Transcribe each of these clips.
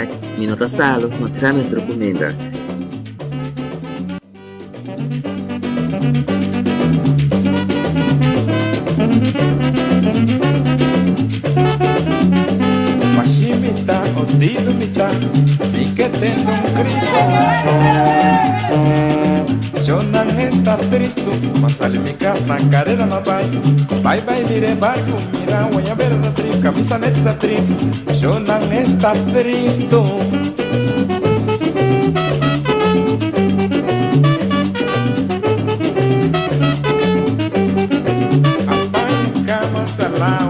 back, minuto salo, no trame troppo menda. Machimita, odilumita, di que tengo un Cristo. Yo no está triste, mas sale mi casa, carrera no vai. Bye bye, mire barco, mira, voy a ver la tri, camisa nesta tri. Yo no está triste. Salao,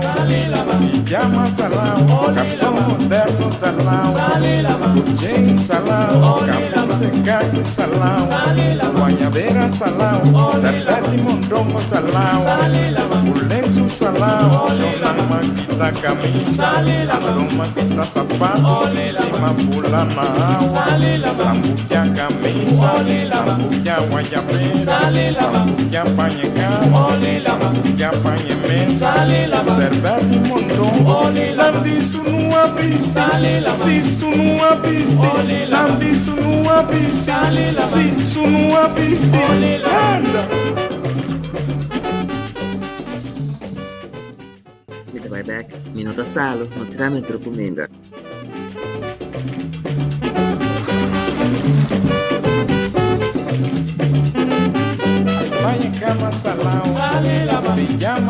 pijama salao, calzón moderno salao, cuchín salao, camisa calle salao, guayabera salao, salpati mondongo salao, pulenzo salao, una maquita camisa, una maquita zapato, encima fulana agua, zambuya camisa, zambuya guayabera, zambuya pañecao, zambuya pañemesa, observar un montón, Landi sunua pista, si sunua pista, Landi sunua pista, si sunua pista, anda. With the buyback, minuto salo, no trame troppo menda. Vaya cama salao, pijama